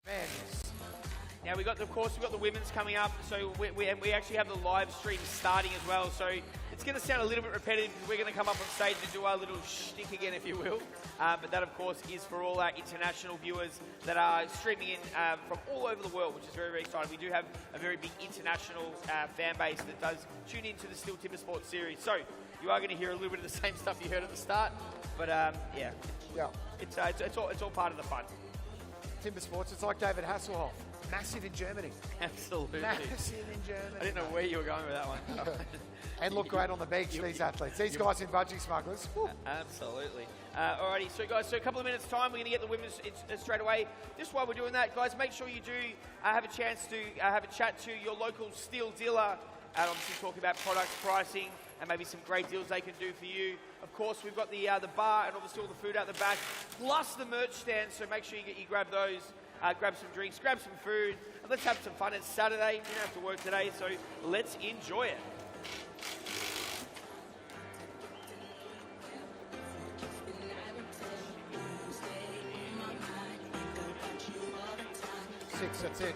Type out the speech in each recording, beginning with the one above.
Madness. Now we've got the women's coming up, so we actually have the live stream starting as well. So it's going to sound a little bit repetitive because we're going to come up on stage and do our little shtick again, if you will. But that, of course, is for all our international viewers that are streaming in from all over the world, which is very, very exciting. We do have a very big international fan base that does tune into the STIHL TIMBERSPORTS series. So you are going to hear a little bit of the same stuff you heard at the start, but yeah, it's all part of the fun. TIMBERSPORTS, it's like David Hasselhoff. Massive in Germany. Absolutely. Massive in Germany. I didn't know where you were going with that one. And look great on the beach, these athletes. These guys in budgie smugglers. Woo. Absolutely. Alrighty, so guys, so a couple of minutes time, we're going to get the women's straight away. Just while we're doing that, guys, make sure you do have a chance to have a chat to your local STIHL dealer, and obviously talk about products, pricing, and maybe some great deals they can do for you. Of course, we've got the bar and obviously all the food out the back, plus the merch stand, so make sure you grab those. Grab some drinks, grab some food, and let's have some fun. It's Saturday, you don't have to work today, so let's enjoy it. Six, that's it.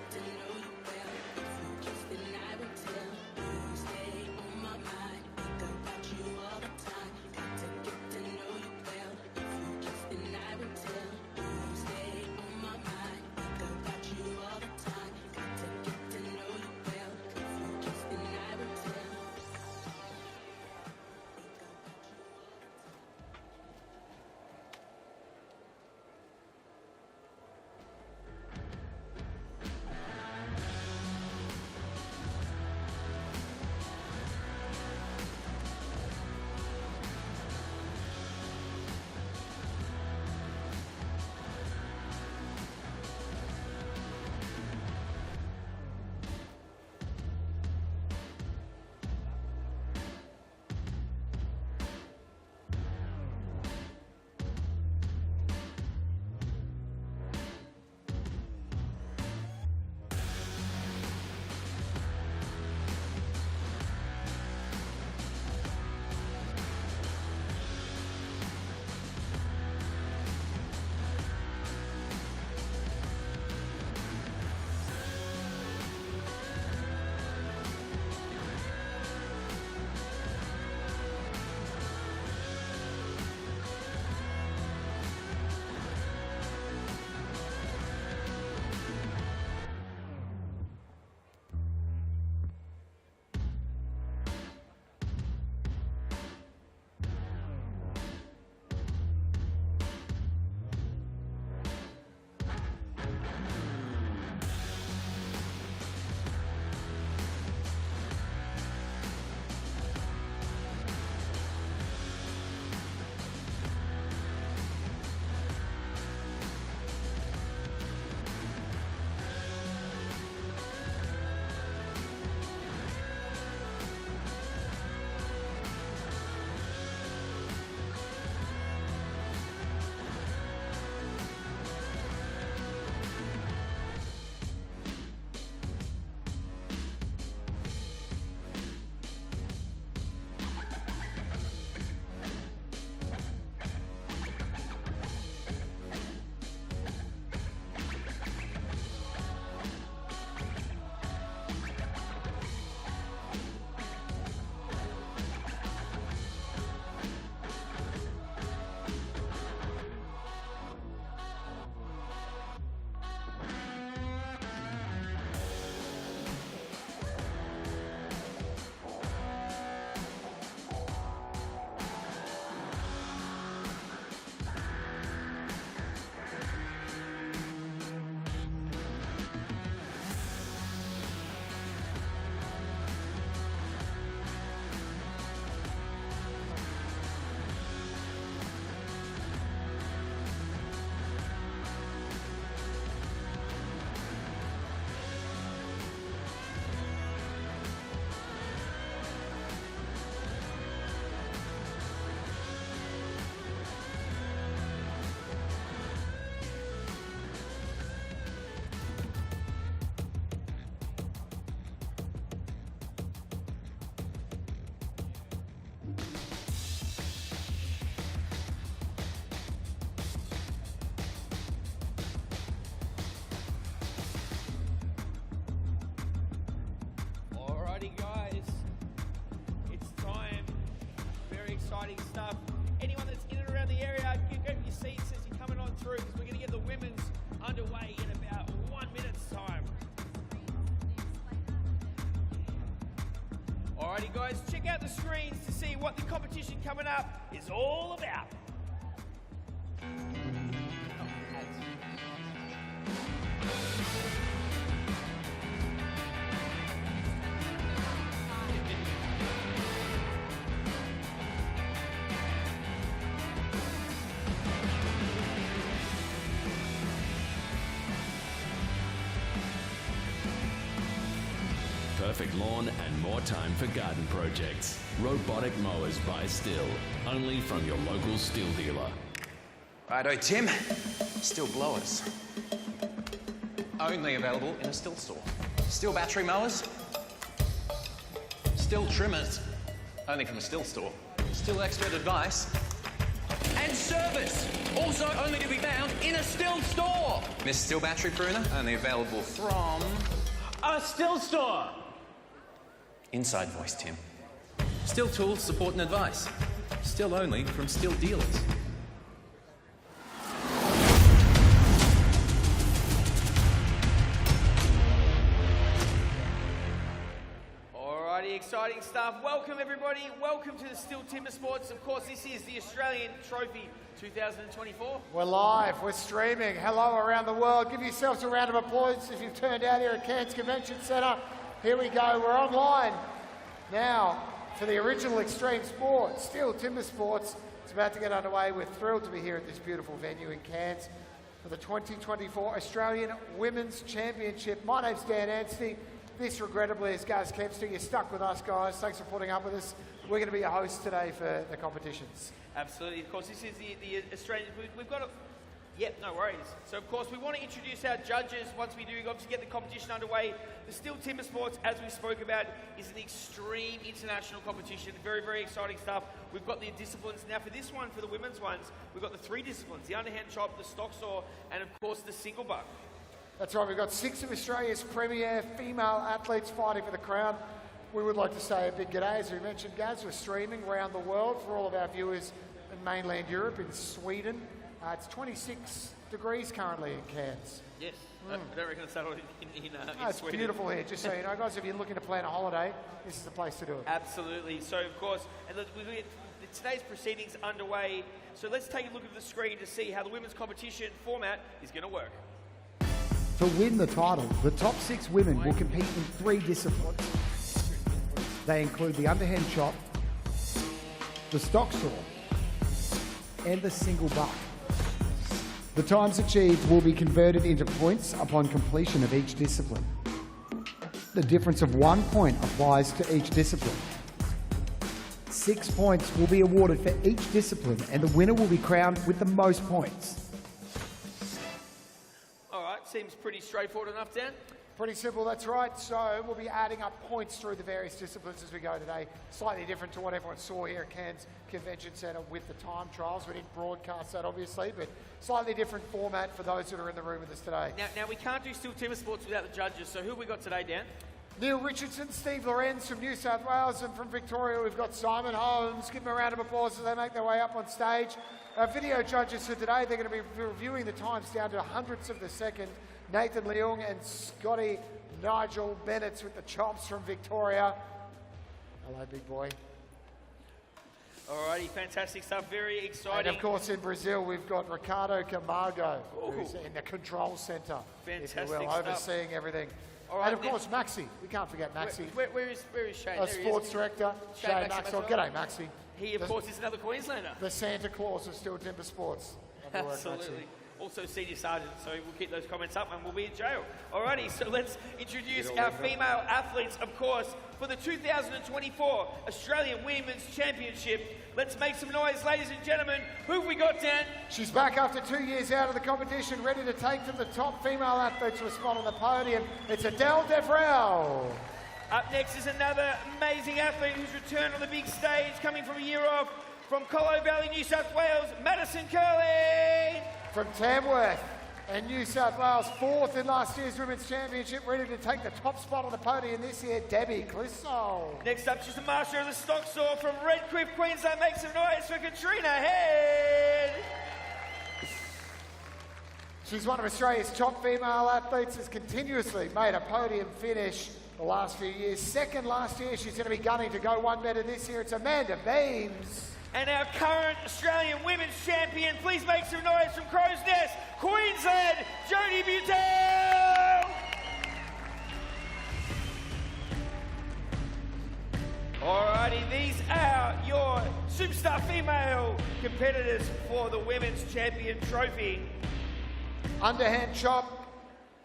Alrighty guys, check out the screens to see what the competition coming up is all about. Perfect lawn and more time for garden projects. Robotic mowers by STIHL. Only from your local STIHL dealer. Righto, Tim. STIHL blowers. Only available in a STIHL store. STIHL battery mowers. STIHL trimmers. Only from a STIHL store. STIHL expert advice. And service. Also only to be found in a STIHL store. Miss STIHL battery pruner. Only available from A STIHL store. Inside voice, Tim. STIHL tools, support and advice. STIHL only from STIHL dealers. Alrighty, exciting stuff. Welcome everybody. Welcome to the STIHL TIMBERSPORTS. Of course, this is the Australian Trophy 2024. We're live, we're streaming. Hello around the world. Give yourselves a round of applause if you've turned out here at Cairns Convention Centre. Here we go, we're online now for the original extreme sport, STIHL TIMBERSPORTS. It's about to get underway. We're thrilled to be here at this beautiful venue in Cairns for the 2024 Australian Women's Championship. My name's Dan Anstey. This, regrettably, is Gaz Kempster. You're stuck with us, guys. Thanks for putting up with us. We're going to be your hosts today for the competitions. Absolutely. Of course, this is the Australian... We've got a... Yep, no worries. So, of course, we want to introduce our judges once we do obviously get the competition underway. The STIHL TIMBERSPORTS, as we spoke about, is an extreme international competition. Very, very exciting stuff. We've got the disciplines. Now, for this one, for the women's ones, we've got the three disciplines, the underhand chop, the stock saw, and, of course, the single buck. That's right, we've got 6 of Australia's premier female athletes fighting for the crown. We would like to say a big g'day, as we mentioned, Gaz. We're streaming around the world for all of our viewers in mainland Europe, in Sweden. It's 26 degrees currently in Cairns. Yes, I don't reckon it's that hot in It's Sweden. beautiful here, just so you know, guys. If you're looking to plan a holiday, this is the place to do it. Absolutely. So, of course, and look, we've got today's proceedings underway. So let's take a look at the screen to see how the women's competition format is going to work. To win the title, the top 6 women will compete in 3 disciplines. They include the underhand chop, the stock saw, and the single buck. The times achieved will be converted into points upon completion of each discipline. The difference of 1 point applies to each discipline. 6 points will be awarded for each discipline, and the winner will be crowned with the most points. Seems pretty straightforward enough, Dan? Pretty simple, that's right. So we'll be adding up points through the various disciplines as we go today. Slightly different to what everyone saw here at Cairns Convention Centre with the time trials. We didn't broadcast that, obviously, but slightly different format for those that are in the room with us today. Now we can't do STIHL TIMBERSPORTS without the judges, so who have we got today, Dan? Neil Richardson, Steve Lorenz from New South Wales, and from Victoria we've got Simon Holmes. Give them a round of applause as they make their way up on stage. Our video judges for today, they're going to be reviewing the times down to hundredths of the second. Nathan Leung and Scotty Nigel Bennett with the chops from Victoria. Hello, big boy. Alrighty, fantastic stuff, very exciting. And of course in Brazil we've got Ricardo Camargo, who's in the control centre, if you will, overseeing everything. Right, and of course Maxi, we can't forget Maxi. Where is Shane? Our sports director, Shane Maxwell. G'day Maxi. He of course is another Queenslander. The Santa Claus of STIHL TIMBERSPORTS. Absolutely. Also senior sergeant, so we'll keep those comments up and we'll be in jail. Alrighty, so let's introduce our female athletes, of course, for the 2024 Australian Women's Championship. Let's make some noise, ladies and gentlemen. Who have we got, Dan? She's back after 2 years out of the competition, ready to take to the top female athletes to a spot on the podium. It's Adele Devrel. Up next is another amazing athlete who's returned on the big stage, coming from a year off, from Colo Valley, New South Wales, Madison Curley. From Tamworth and New South Wales, 4th in last year's Women's Championship, ready to take the top spot on the podium this year, Debbie Clissold. Next up, she's the master of the stock saw from Redcliffe, Queensland. Make some noise for Katrina Head. She's one of Australia's top female athletes, has continuously made a podium finish the last few years. Second last year, she's going to be gunning to go one better this year. It's Amanda Beams. And our current Australian Women's Champion, please make some noise from Crow's Nest, Queensland, Jodie Butel! Alrighty, these are your superstar female competitors for the Women's Champion Trophy. Underhand chop.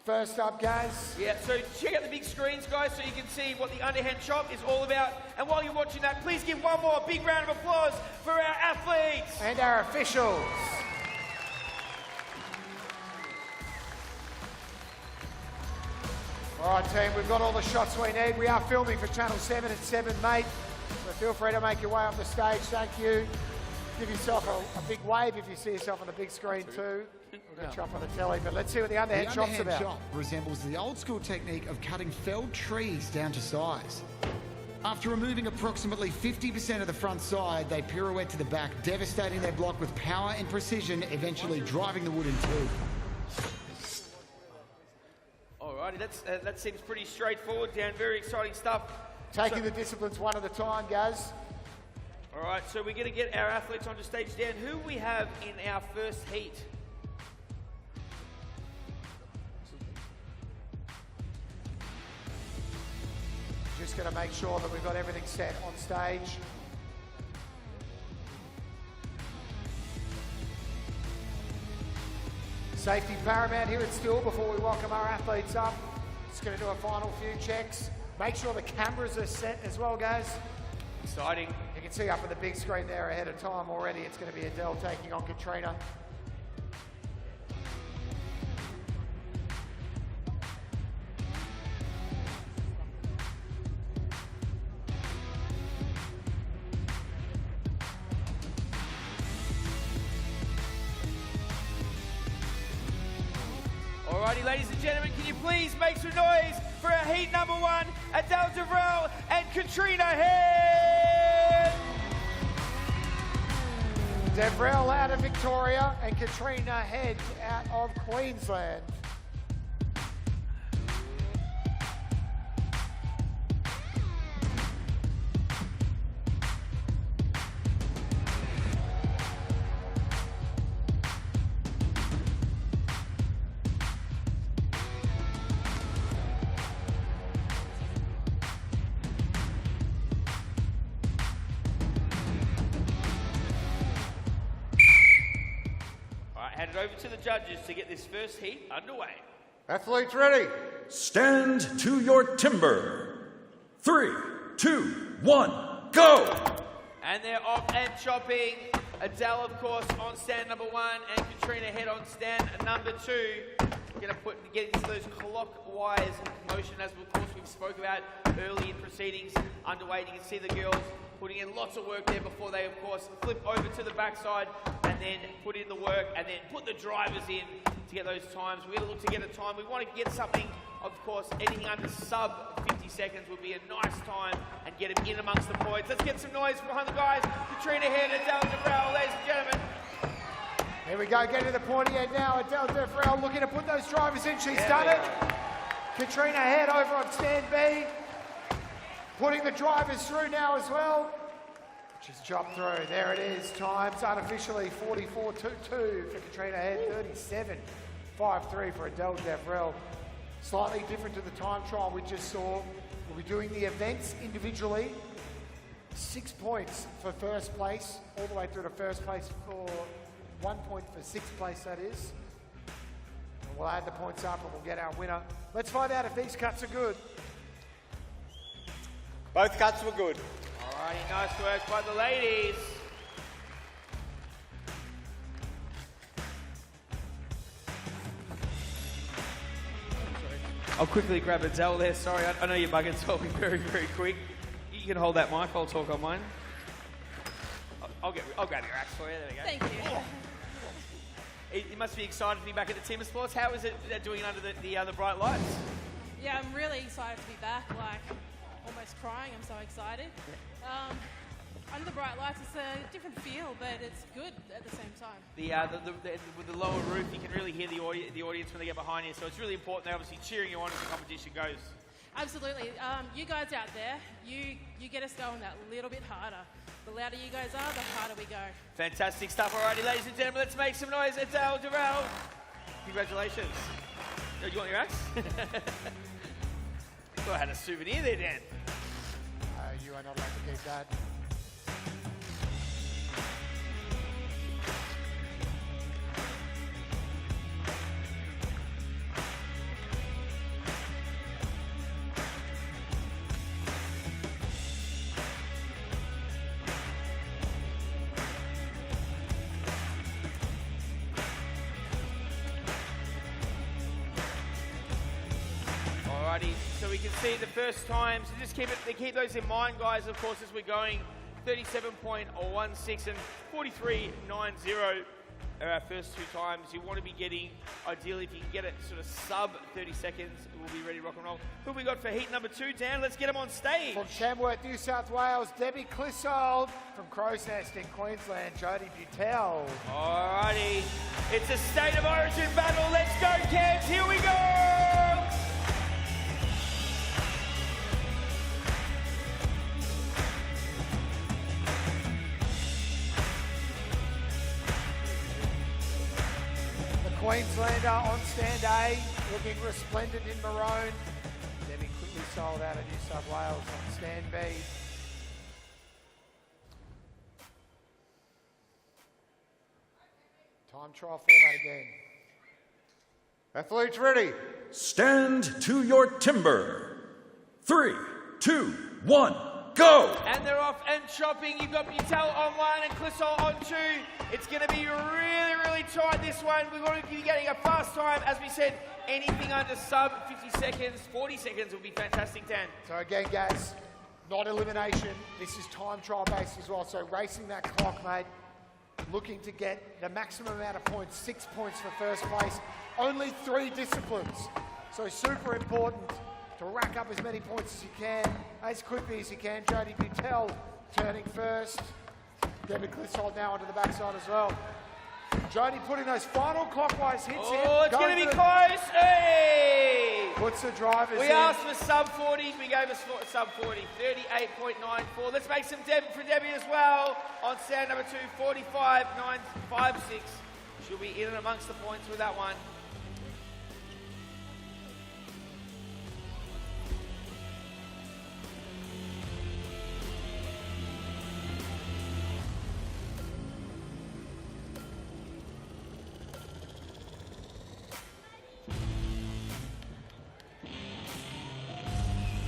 First up, guys. Yeah, so check out the big screens, guys, so you can see what the underhand chop is all about. And while you're watching that, please give one more big round of applause for our athletes. And our officials. All right, team, we've got all the shots we need. We are filming for Channel 7 at 7, mate. So feel free to make your way up the stage. Thank you. Give yourself a big wave if you see yourself on the big screen too. We're going to chop on the telly, but let's see what the underhand chop's about. The underhand chop resembles the old school technique of cutting felled trees down to size. After removing approximately 50% of the front side, they pirouette to the back, devastating their block with power and precision, eventually driving the wood in two. Alrighty, that seems pretty straightforward, Dan. Very exciting stuff. Taking the disciplines one at a time, guys. All right, so we're going to get our athletes onto stage. Dan, who we have in our first heat? Just going to make sure that we've got everything set on stage. Safety paramount here at STIHL before we welcome our athletes up. Just going to do a final few checks. Make sure the cameras are set as well, guys. Exciting. You can see up on the big screen there ahead of time already, it's going to be Adele taking on Katrina. Alrighty, ladies and gentlemen, can you please make some noise for our heat number 1, Adele Devrel and Katrina Head! Devrel out of Victoria and Katrina Head out of Queensland. Hand it over to the judges to get this first heat underway. Athletes ready. Stand to your timber. 3, 2, 1, go! And they're off and chopping. Adele, of course, on stand number 1 and Katrina Head on stand number 2. We're going to get into those clockwise motion as of course we've spoke about early in proceedings underway. You can see the girls putting in lots of work there before they, of course, flip over to the backside and then put in the work and then put the drivers in to get those times. We're going to look to get a time. We want to get something, of course, anything under sub 50 seconds would be a nice time and get them in amongst the points. Let's get some noise behind the guys. Katrina Head and Adele Devrel, ladies and gentlemen. Here we go, getting to the pointy end now. Adele Devrel looking to put those drivers in. She's done it. Katrina Head over on stand B. Putting the drivers through now as well. She's chopped through. There it is. Times unofficially 44.22 for Katrina Head, 37.53 for Adele Devrel. Slightly different to the time trial we just saw. We'll be doing the events individually. 6 points for first place, all the way through to first place for 1 point for sixth place, that is. And we'll add the points up and we'll get our winner. Let's find out if these cuts are good. Both cuts were good. Alrighty, nice work by the ladies. I'll quickly grab Adele there. Sorry, I know you're bugging, so I'll be very, very quick. You can hold that mic, I'll talk on mine. I'll grab your axe for you, there we go. Thank you. Oh. You must be excited to be back at the TIMBERSPORTS. How is it doing under the bright lights? Yeah, I'm really excited to be back, like almost crying, I'm so excited. Under the bright lights, it's a different feel, but it's good at the same time. With the lower roof, you can really hear the audience when they get behind you, so it's really important. They're obviously cheering you on as the competition goes. Absolutely. You guys out there, you get us going that little bit harder. The louder you guys are, the harder we go. Fantastic stuff. Alrighty, ladies and gentlemen, let's make some noise. It's Al Durrell. Congratulations. Oh, you want your axe? Thought I had a souvenir there, Dan. You are not allowed to keep that. Alrighty, so we can see the first time. So just keep those in mind, guys. Of course, as we're going, 37.16 and 43.90 are our first two times. You want to be getting, ideally, if you can get it sort of sub 30 seconds, we'll be ready to rock and roll. Who have we got for heat number 2, Dan? Let's get them on stage. From Chamworth, New South Wales, Debbie Clissold. From Crow's Nest in Queensland, Jodie Butel. Alrighty, it's a state of origin battle. Let's go, Cavs. Here we go. Queenslander on stand A, looking resplendent in maroon. Debbie quickly sold out of New South Wales on stand B. Time trial format again. Athletes ready. Stand to your timber. 3, 2, 1, go! And they're off and chopping. You've got Butel on 1 and Clissold on 2. It's going to be really, really tight, this one. We're going to be getting a fast time. As we said, anything under sub 50 seconds, 40 seconds will be fantastic, Dan. So again, guys, not elimination. This is time trial based as well. So racing that clock, mate. Looking to get the maximum amount of points, 6 points for first place. Only 3 disciplines. So super important to rack up as many points as you can, as quickly as you can. Jodie Butel turning first. Debbie Clissold now onto the backside as well. Jodie putting those final clockwise hits in. Oh, it's going to be close. Hey! Puts the drivers in. We asked for sub 40. We gave us sub 40. 38.94. Let's make some for Debbie as well. On stand number 2, 45.956. She'll be in and amongst the points with that one.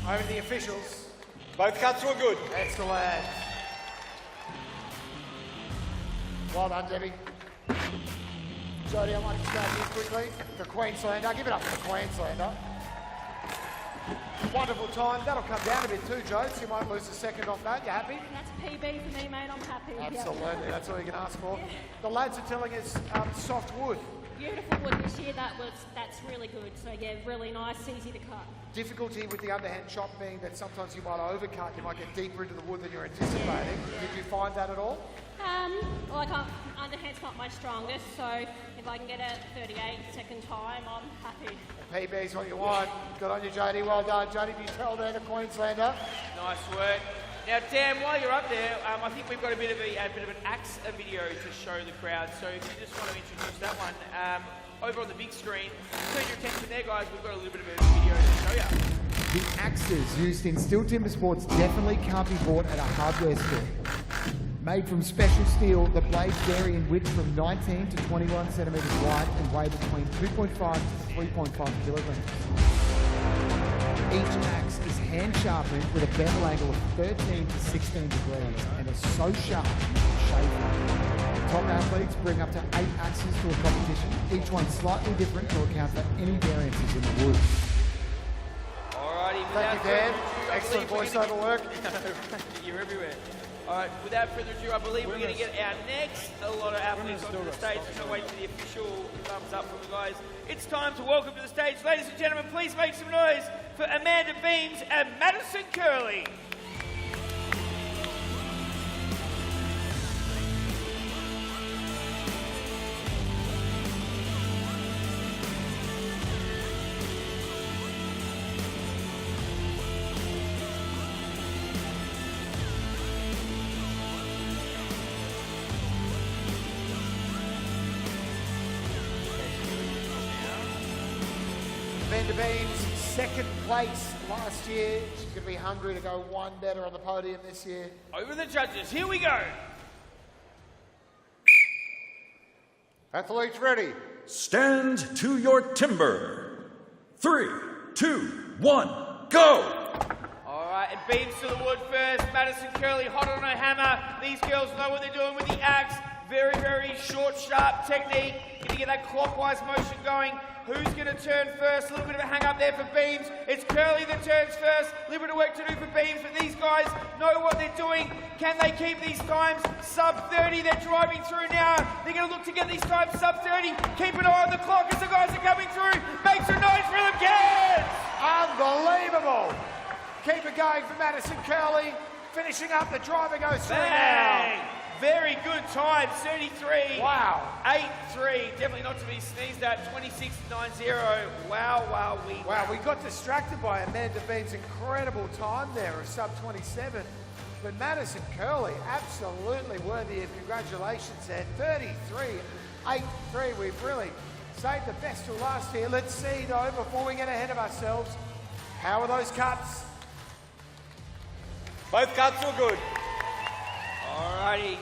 Over to the officials. Both cuts were good. Excellent. Well done, Debbie. Jodie, I might explain this quickly. The Queenslander. Give it up for the Queenslander. Wonderful time. That'll come down a bit too, Joe, so you might lose a second off that. You happy? That's a PB for me, mate. I'm happy. Absolutely. That's all you can ask for. The lads are telling us soft wood. Beautiful wood this year. That's really good. So yeah, really nice, easy to cut. Difficulty with the underhand chop being that sometimes you might overcut. You might get deeper into the wood than you're anticipating. Did you find that at all? Underhand's not my strongest, so if I can get a 38 second time, I'm happy. PB's what you want. Good on you, Jodie. Well done. Jodie Butel there, the Queenslander. Nice work. Now, Dan, while you're up there, I think we've got a bit of an axe video to show the crowd. So if you just want to introduce that one, over on the big screen, turn your attention there, guys. We've got a little bit of a video to show you. The axes used in STIHL Timber Sports definitely can't be bought at a hardware store. Made from special steel, the blades vary in width from 19 to 21 centimetres wide and weigh between 2.5 to 3.5 kilograms. Each axe is hand sharpened with a bevel angle of 13 to 16 degrees and is so sharp you can shave it. Top athletes bring up to 8 axes to a competition, each one slightly different to account for any variances in the wood. Alrighty, Thank you, Dan. Excellent voiceover work. You're everywhere. All right, without further ado, I believe we're going to get our next lot of athletes onto the stage. Just wait for the official thumbs up from the guys. It's time to welcome to the stage, ladies and gentlemen, please make some noise for Amanda Beams and Madison Curley. Amanda Beans, second place last year. She's going to be hungry to go one better on the podium this year. Over the judges, here we go. Athletes ready. Stand to your timber. 3, 2, 1, go! All right, and Beams to the wood first. Madison Curley hot on her hammer. These girls know what they're doing with the axe. Very, very short, sharp technique. Gonna get that clockwise motion going. Who's gonna turn first? A little bit of a hang up there for Beams. It's Curley that turns first. A little bit of work to do for Beams, but these guys know what they're doing. Can they keep these times sub 30? They're driving through now. They're gonna look to get these times sub 30. Keep an eye on the clock as the guys are coming through. Make some noise for them, kids! Unbelievable. Keep it going for Madison Curley. Finishing up the driver goes through now. Very good time, 33. Wow. 8-3, definitely not to be sneezed at, 26.90. Wow, we got distracted by Amanda Bean's incredible time there of sub 27. But Madison Curley, absolutely worthy of congratulations there. 33, 8-3. We've really saved the best till last here. Let's see though, before we get ahead of ourselves, how are those cuts? Both cuts were good. Alrighty,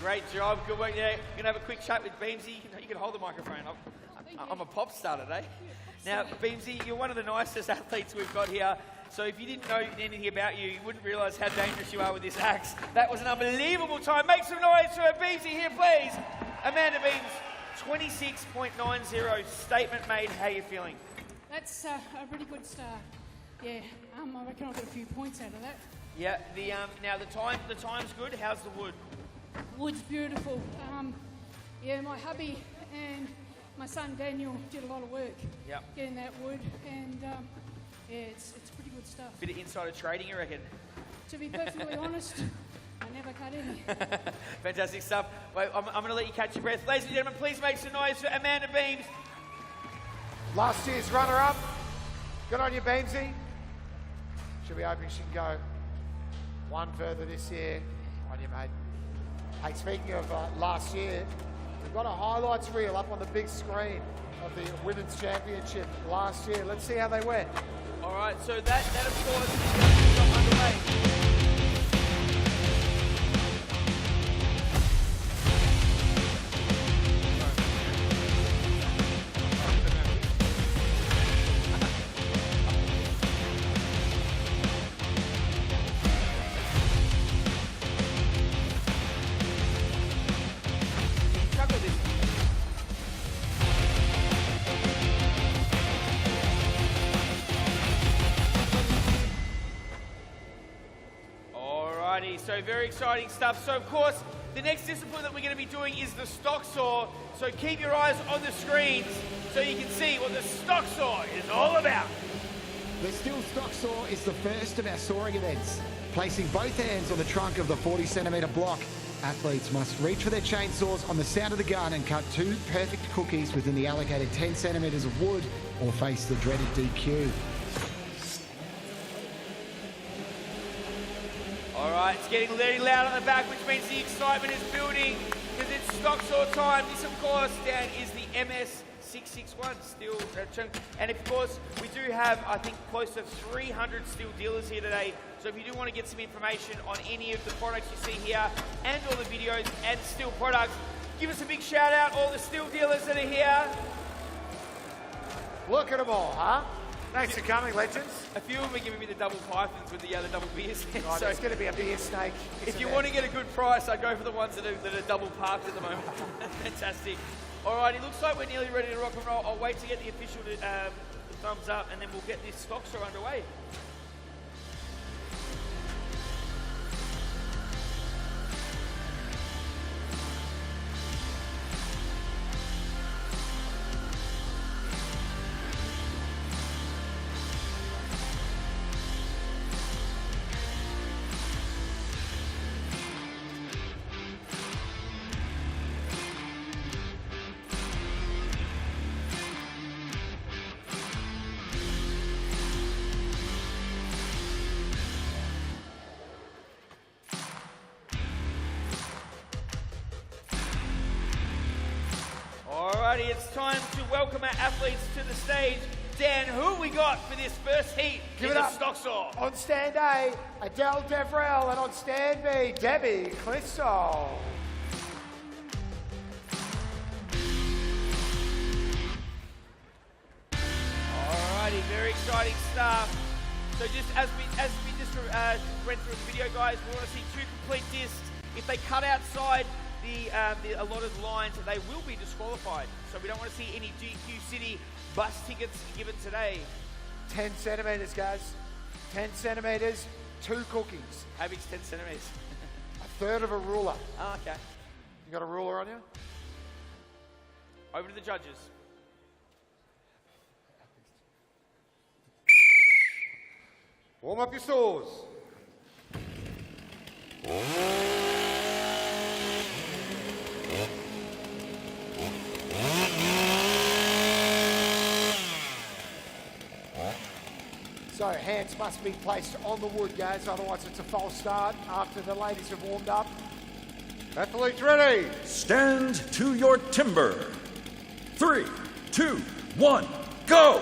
great job, good work there. We're gonna have a quick chat with Beamsy. You can hold the microphone. I'm a pop star today. Now, Beamsy, you're one of the nicest athletes we've got here. So if you didn't know anything about you, you wouldn't realise how dangerous you are with this axe. That was an unbelievable time. Make some noise for Beamsy here, please. Amanda Beams, 26.90. Statement made. How you feeling? That's a pretty good start. Yeah, I reckon I'll get a few points out of that. Yeah. Now the time's good. How's the wood? Wood's beautiful. Yeah, my hubby and my son Daniel did a lot of work getting that wood, and yeah, it's pretty good stuff. Bit of insider trading, you reckon? To be perfectly honest, I never cut any. Fantastic stuff. Wait, I'm going to let you catch your breath. Ladies and gentlemen, please make some noise for Amanda Beams. Last year's runner-up. Good on you, Beamsy. Should be hoping she can go one further this year. On you, mate. Hey, speaking of last year, we've got a highlights reel up on the big screen of the Women's Championship last year. Let's see how they went. All right, so that of course is underway. So very exciting stuff. So of course, the next discipline that we're going to be doing is the stock saw. So keep your eyes on the screens so you can see what the stock saw is all about. The STIHL stock saw is the first of our sawing events. Placing both hands on the trunk of the 40-centimetre block, athletes must reach for their chainsaws on the sound of the gun and cut 2 perfect cookies within the allocated 10 centimetres of wood or face the dreaded DQ. All right, it's getting very loud on the back, which means the excitement is building because it's stock saw time. This, of course, Dan, is the MS661 STIHL. And, of course, we do have, I think, close to 300 STIHL dealers here today. So if you do want to get some information on any of the products you see here and all the videos and STIHL products, give us a big shout out, all the STIHL dealers that are here. Look at them all, huh? Thanks for coming, legends. A few of them are giving me the double pythons with the double beers. Oh, so it's going to be a beer snake. If you want to get a good price, I'd go for the ones that are double parked at the moment. Fantastic. All right, it looks like we're nearly ready to rock and roll. I'll wait to get the official thumbs up, and then we'll get this stock saw underway. Alrighty, it's time to welcome our athletes to the stage. Dan, who have we got for this first heat Give in it the up. stock saw? On stand A, Adele Devrel, and on stand B, Debbie Clissol. Alrighty, very exciting stuff. So just as we just went through the video, guys, we want to see 2 complete discs. If they cut outside the allotted lines, they will be disqualified. So we don't want to see any GQ City bus tickets given today. 10 centimetres, guys. 10 centimetres, 2 cookies. How big's 10 centimetres? A third of a ruler. Oh, okay. You got a ruler on you? Over to the judges. Warm up your saws. So hands must be placed on the wood, guys, otherwise it's a false start after the ladies have warmed up. Athletes ready. Stand to your timber. 3, 2, 1, go!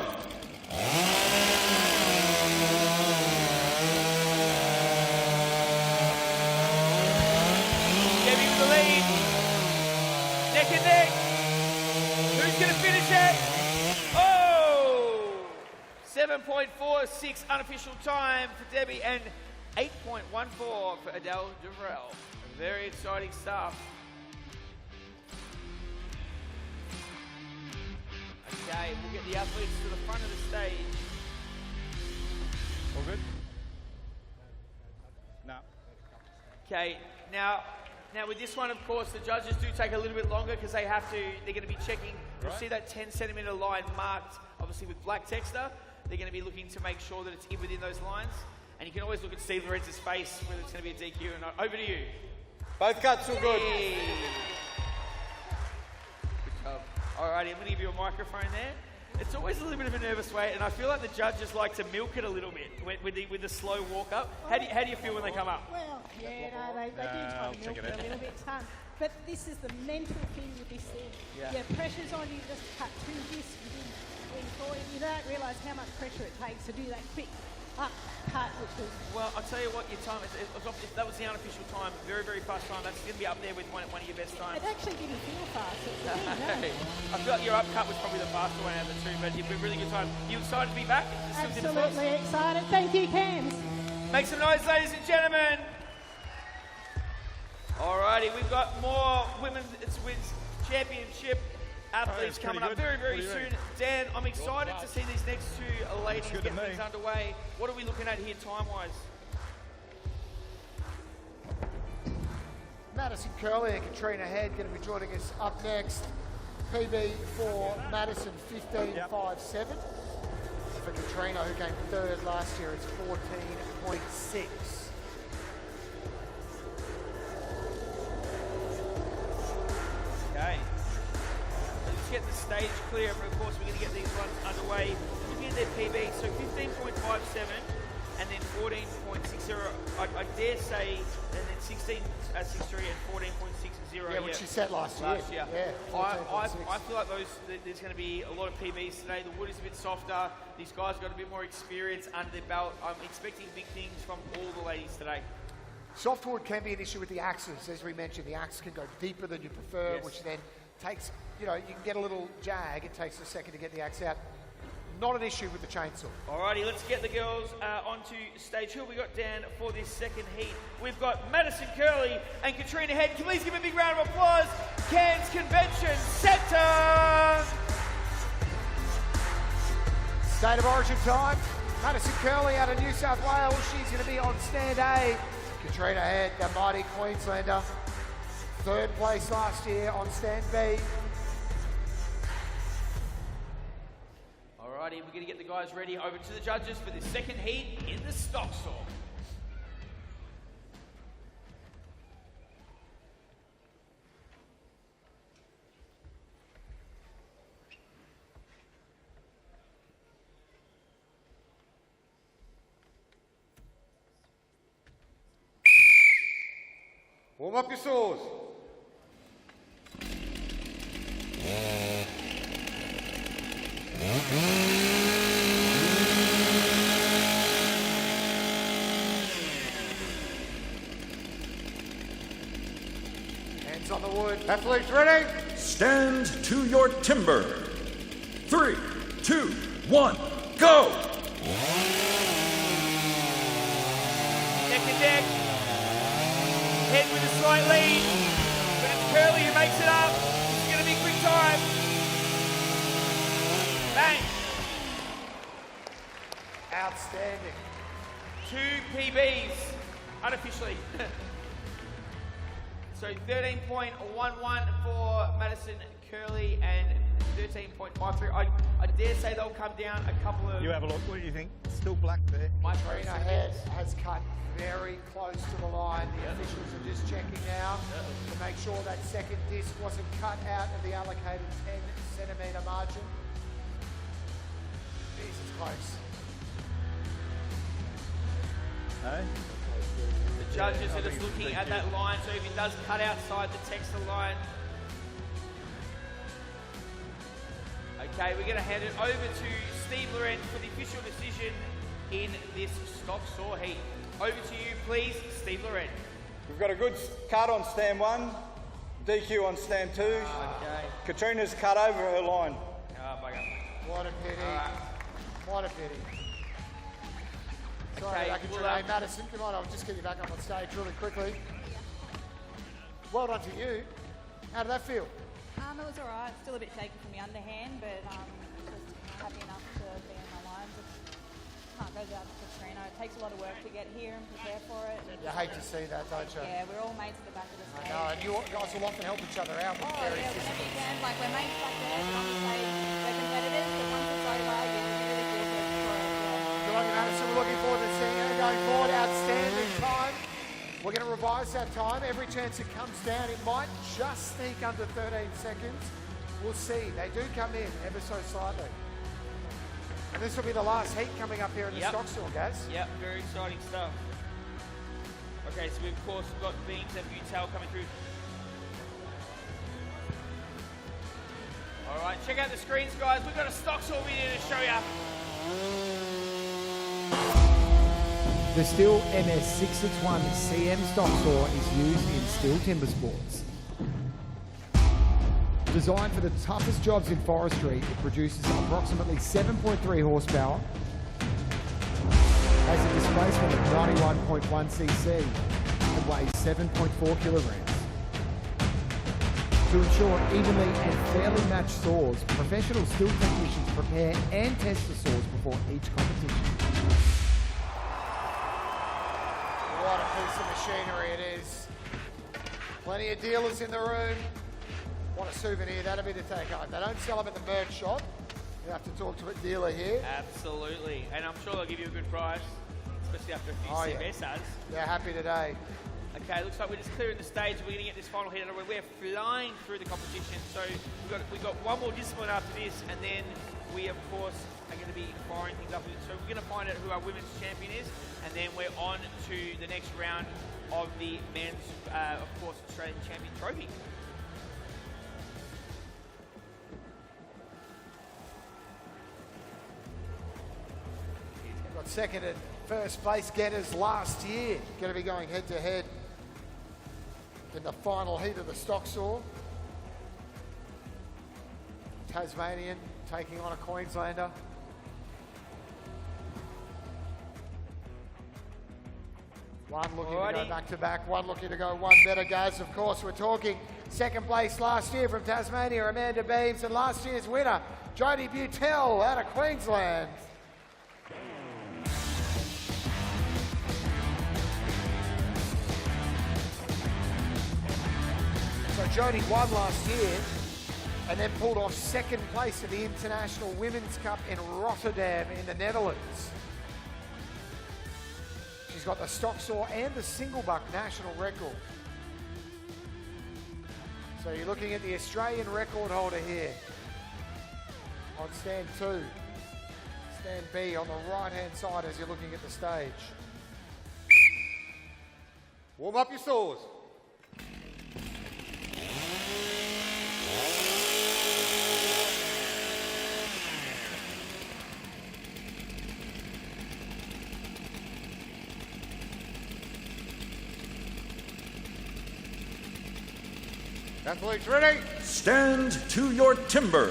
Debbie with the lead. Neck and neck. Who's going to finish it? Oh! 7.46 unofficial time for Debbie and 8.14 for Adele Devrel. Very exciting stuff. Okay, we'll get the athletes to the front of the stage. All good? No. Okay, now with this one, of course, the judges do take a little bit longer because they're going to be checking. You'll see that 10 centimetre line marked, obviously with black texture. They're going to be looking to make sure that it's in within those lines. And you can always look at Steve Lorenz's face, whether it's going to be a DQ or not. Over to you. Both cuts are good. Hey. Good job. Alrighty, I'm going to give you a microphone there. It's always a little bit of a nervous wait, and I feel like the judges like to milk it a little bit with the slow walk up. How do you feel when they come up? Well, yeah, no, they do try to milk it a little bit. But this is the mental thing with this thing. Yeah. Pressure's on you just cut 2 discs within 4. You don't realise how much pressure it takes to do that quick up cut, which was... Well, I'll tell you what, your time, if that was the unofficial time, very, very fast time. That's going to be up there with one of your best times. It actually didn't feel fast. Hey, I feel like your upcut was probably the faster one out of the 2, but you've been really good time. You excited to be back? Absolutely excited. Thank you, Cams. Make some noise, ladies and gentlemen. Alrighty, we've got more women's championship athletes coming up very, very soon. Dan, I'm excited to see these next 2 ladies get things underway. What are we looking at here time-wise? Madison Curley and Katrina Head going to be joining us up next. PB for Madison 15.57. For Katrina, who came 3rd last year, it's 14.6. Okay. Let's get the stage clear, but of course we're going to get these ones underway. Looking at their PB, so 15.57 and then 14.60. I dare say, and then 16.63 and 14.60. Yeah, which you set last year. Yeah, I feel like there's going to be a lot of PBs today. The wood is a bit softer. These guys got a bit more experience under their belt. I'm expecting big things from all the ladies today. Softwood can be an issue with the axes, as we mentioned. The axe can go deeper than you prefer, which then takes, you can get a little jag. It takes a second to get the axe out. Not an issue with the chainsaw. Alrighty, let's get the girls onto stage. Who have we got, Dan, for this second heat? We've got Madison Curley and Katrina Head. Can you please give a big round of applause? Cairns Convention Centre! State of origin time. Madison Curley out of New South Wales. She's going to be on stand A. Katrina Head, the mighty Queenslander. 3rd place last year on stand B. Alrighty, we're going to get the guys ready over to the judges for the second heat in the stock saw. Warm up your saws. wood. Athletes ready? Stand to your timber. 3, 2, 1, go! Neck and neck. Head with a slight lead. But it's Curly who makes it up. It's going to be quick time. Bang. Outstanding. 2 PBs, unofficially. So 13.11 for Madison Curley and 13.53. I dare say they'll come down a couple of... You have a look. What do you think? Still black there. Marina has cut very close to the line. The officials are just checking now to make sure that second disc wasn't cut out of the allocated 10 centimetre margin. Jesus, close. The judges are just looking at that line, so if it does cut outside the texter line. Okay, we're going to hand it over to Steve Loren for the official decision in this stock saw heat. Over to you, please, Steve Loren. We've got a good cut on stand 1, DQ on stand 2. Okay. Katrina's cut over her line. Oh, bugger. What a pity. What a pity. Sorry, Okay, back into well, Madison, come on, I'll just get you back up on stage really quickly. Well done to you. How did that feel? It was all right. Still a bit shaky from the underhand, but just happy enough to be in my lines. Can't go down to Katrina. It takes a lot of work to get here and prepare for it. You hate to see that, don't you? Yeah, we're all mates at the back of the I stage. know, and you guys will often help each other out with various yeah, whenever disciplines. you can. Like, we're mates back there on the stage. We're competitors, but once it's over, you really feel good for it. Yeah. Good luck, Madison. We're looking forward to seeing her going forward. Outstanding time. We're going to revise that time. Every chance it comes down, it might just sneak under 13 seconds. We'll see. They do come in ever so slightly. And this will be the last heat coming up here in the stock store, guys. Yep, very exciting stuff. Okay, so we've, of course, got Beams and Butel coming through. All right, check out the screens, guys. We've got a stock saw video to show you. The STIHL MS661 CM stock saw is used in STIHL TIMBERSPORTS. Designed for the toughest jobs in forestry, it produces approximately 7.3 horsepower, has a displacement of 91.1 cc, and weighs 7.4 kilograms. To ensure evenly and fairly matched saws, professional STIHL technicians prepare and test the saws before each competition. What a piece of machinery it is. Plenty of dealers in the room. Want a souvenir, that'll be the take home. They don't sell them at the merch shop. You have to talk to a dealer here. Absolutely, and I'm sure they'll give you a good price, especially after a few CBSs. They're happy today. Okay, looks like we're just clearing the stage. We're going to get this final heat underway. We're flying through the competition, so we've got one more discipline after this, and then we, of course, are going to be firing things up. So we're going to find out who our women's champion is, and then we're on to the next round of the men's, of course, Australian Champion Trophy. Got second and first place getters last year. Going to be going head to head in the final heat of the stock saw. Tasmanian taking on a Queenslander. One looking to go back to back, one looking to go one better, guys. Of course, we're talking second place last year from Tasmania, Amanda Beams, and last year's winner, Jodie Butel out of Queensland. So Jodie won last year and then pulled off second place at the International Women's Cup in Rotterdam in the Netherlands. She's got the stock saw and the single buck national record. So you're looking at the Australian record holder here on stand 2. Stand B on the right-hand side as you're looking at the stage. Warm up your saws. Athletes ready? Stand to your timber.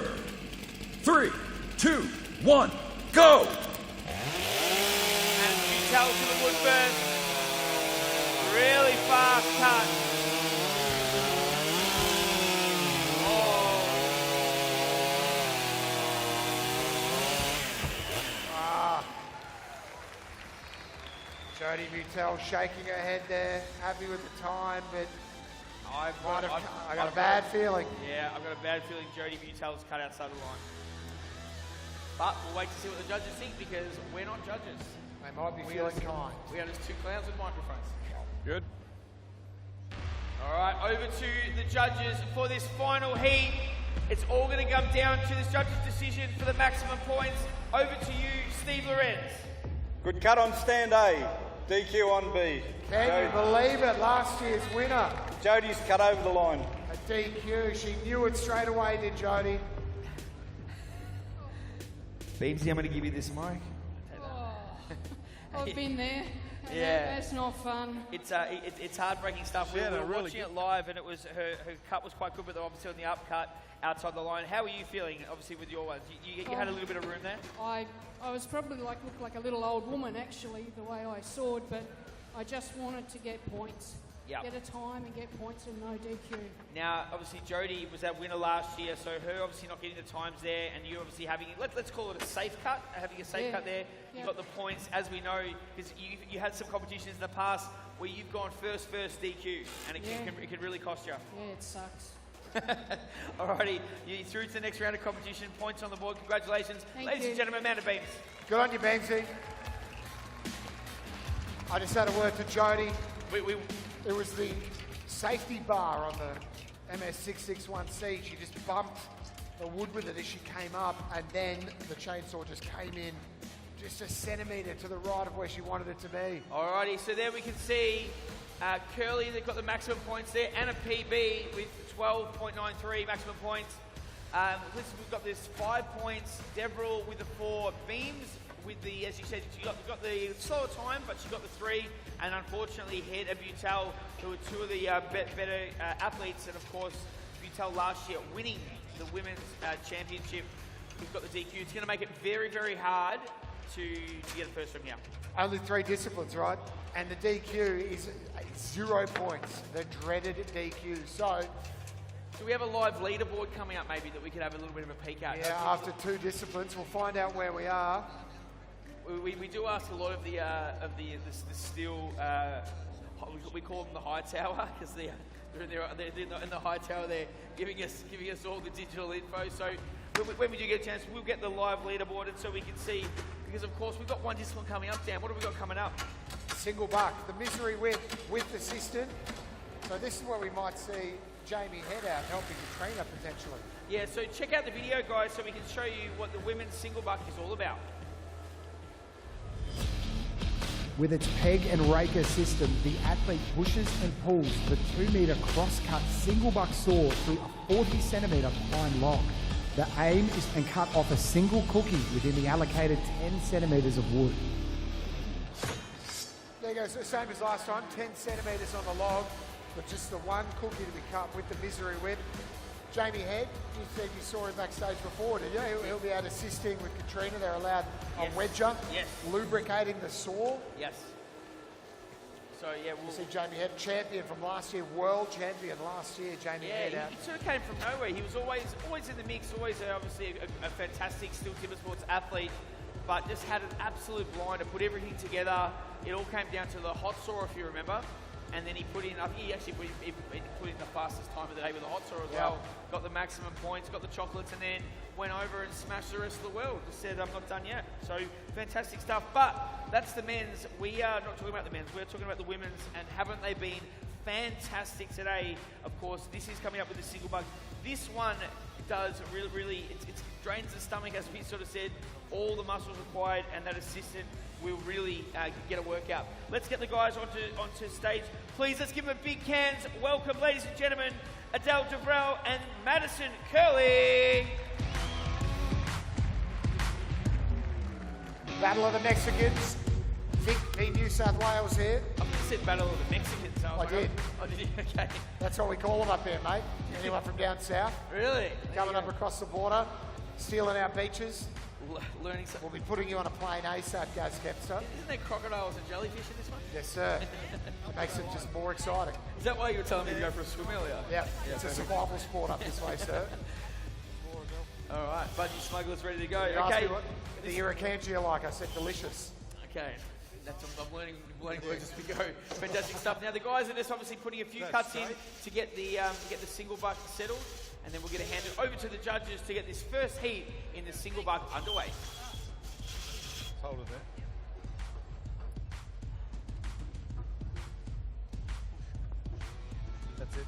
3, 2, 1, go! And Butel to the wood first. Really fast cut. Jodie Butel shaking her head there, happy with the time, but I got a bad feeling. Yeah, I've got a bad feeling Jodie Butel's cut outside the line. But we'll wait to see what the judges think because we're not judges. They might be feeling kind. We are just two clowns with microphones. Good. All right, over to the judges for this final heat. It's all going to come down to this judge's decision for the maximum points. Over to you, Steve Lorenz. Good cut on stand A. DQ on B. Can you believe it? Last year's winner. Jodie's cut over the line. A DQ. She knew it straight away, did Jodie? Beamsy, I'm going to give you this mic. I've been there. Yeah. That's not fun. It's heartbreaking stuff. We were watching it live, and it was her cut was quite good, but obviously on the upcut outside the line. How were you feeling? Obviously with your ones, you had a little bit of room there. I was probably looked like a little old woman actually, the way I sawed, but I just wanted to get points. Yep. Get a time and get points and no DQ. Now, obviously, Jodie was our winner last year, so her obviously not getting the times there, and you obviously having, let's call it a safe cut, having a safe cut there. You got the points, as we know, because you had some competitions in the past where you've gone first DQ, and it can really cost you. Yeah, it sucks. Alrighty, you're through to the next round of competition. Points on the board. Congratulations. Ladies and gentlemen, Amanda Beams. Good on you, Beamsy. I just had a word to Jodie. It was the safety bar on the MS661C. She just bumped the wood with it as she came up, and then the chainsaw just came in just a centimetre to the right of where she wanted it to be. Alrighty, so there we can see Curly, they've got the maximum points there, and a PB with 12.93 maximum points. We've got this 5 points. Deverell with the 4. Beams with the, as you said, she got the slower time, but she got the 3. And unfortunately, Head and Butel, who were two of the better athletes, and of course, Butel last year winning the women's championship. We've got the DQ. It's going to make it very, very hard to get it first from here. Only 3 disciplines, right? And the DQ is 0 points. The dreaded DQ. So do we have a live leaderboard coming up maybe that we could have a little bit of a peek at? Yeah, after 2 disciplines, we'll find out where we are. We do ask a lot of the steel, we call them the high tower, because they're in the high tower there giving us all the digital info. So when we do get a chance, we'll get the live leaderboard, and so we can see, because of course we've got one discipline coming up, Dan. What have we got coming up? Single buck, the misery with assistant. So this is where we might see Jamie Head out helping Katrina potentially. Yeah, so check out the video, guys, so we can show you what the women's single buck is all about. With its peg and raker system, the athlete pushes and pulls the 2-metre cross-cut single buck saw through a 40-centimetre pine log. The aim is to cut off a single cookie within the allocated 10 centimetres of wood. There you go, so same as last time, 10 centimetres on the log, but just the one cookie to be cut with the misery whip. Jamie Head, you said you saw him backstage before, did you? He'll be out assisting with Katrina. They're allowed a wedger, lubricating the saw. Yes. So yeah, we'll see Jamie Head, champion from last year, world champion last year. Jamie Head out. He sort of came from nowhere. He was always in the mix, always obviously a fantastic still TIMBERSPORTS athlete, but just had an absolute blind to put everything together. It all came down to the hot saw, if you remember. And then he put in, he actually put in the fastest time of the day with the hot saw as well. Got the maximum points, got the chocolates, and then went over and smashed the rest of the world. Just said, I'm not done yet. So fantastic stuff. But that's the men's. We are not talking about the men's. We're talking about the women's. And haven't they been fantastic today? Of course, this is coming up with the single buck. This one does really, it drains the stomach, as we sort of said. All the muscles required, and that assistant will really get a workout. Let's get the guys onto stage. Please, let's give them a big hands. Welcome, ladies and gentlemen, Adele Deverell and Madison Curley. Battle of the Mexicans. Vic v New South Wales here. said Battle of the Mexicans. I did. Oh, did you? Okay. That's what we call them up here, mate. Anyone from down south? Really? Coming up across the border, stealing our beaches. Learning something. We'll be putting you on a plane ASAP, Gaz Kepster. Isn't there crocodiles and jellyfish in this one? Yes, sir. It makes it just more exciting. Is that why you were telling me to go for a swim earlier? Yeah, it's a survival sport up this way, sir. All right, budgie smugglers ready to go. You asked Okay. me what the Irricantia like. I said delicious. Okay. I'm learning words as we go. Fantastic stuff. Now the guys are just obviously putting a few cuts in to get the single buck settled, and then we're going to hand it over to the judges to get this first heat in the single buck underway. Hold it there. That's it.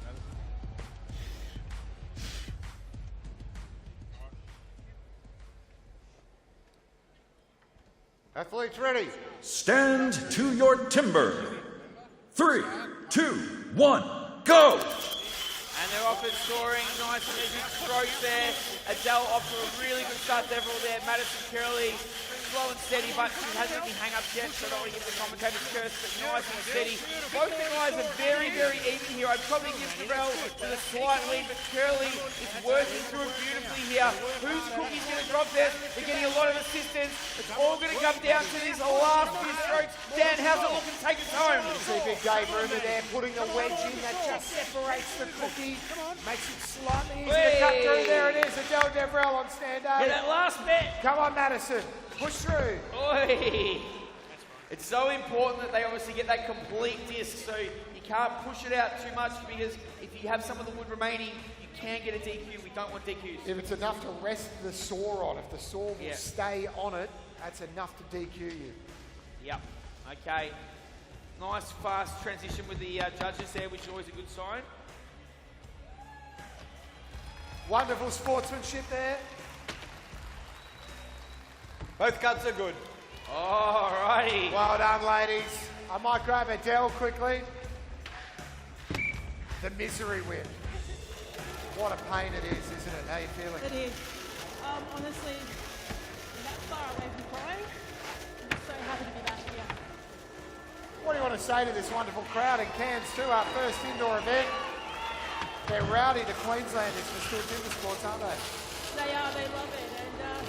Athletes ready. Stand to your timber. 3, 2, 1, go! And they're off and scoring. Nice and easy stroke there. Adele off to a really good start several there. Madison Curley, slow and steady, but she hasn't any hang-ups yet, so I don't want to give the commentators curse, but nice and steady. Both the guys are very, very even here. I'd probably give Darrell with a slight lead, but Curley is working through it beautifully here. Whose cookie's going to drop there? They're getting a lot of assistance. It's all going to come down to these last few strokes. Dan, how's it looking? Take us home. See big Dave Rumer there putting the wedge in that just separates the cookie. Makes it slightly easier to cut through. There it is. Adele Devrel on stand up. Yeah, that last bit. Come on, Madison. Push through. Oi. It's so important that they obviously get that complete disc, so you can't push it out too much, because if you have some of the wood remaining, you can get a DQ. We don't want DQs. If it's enough to rest the saw on, if the saw will stay on it, that's enough to DQ you. Yep. Okay. Nice fast transition with the judges there, which is always a good sign. Wonderful sportsmanship there. Both cuts are good. Alrighty. Well done, ladies. I might grab Adele quickly. The misery whip. What a pain it is, isn't it? How are you feeling? It is. Honestly, that far away from crying. I'm just so happy to be back here. What do you want to say to this wonderful crowd in Cairns too, our first indoor event? They're rowdy, the Queenslanders for Stihl Timbersports, aren't they? They are, they love it. And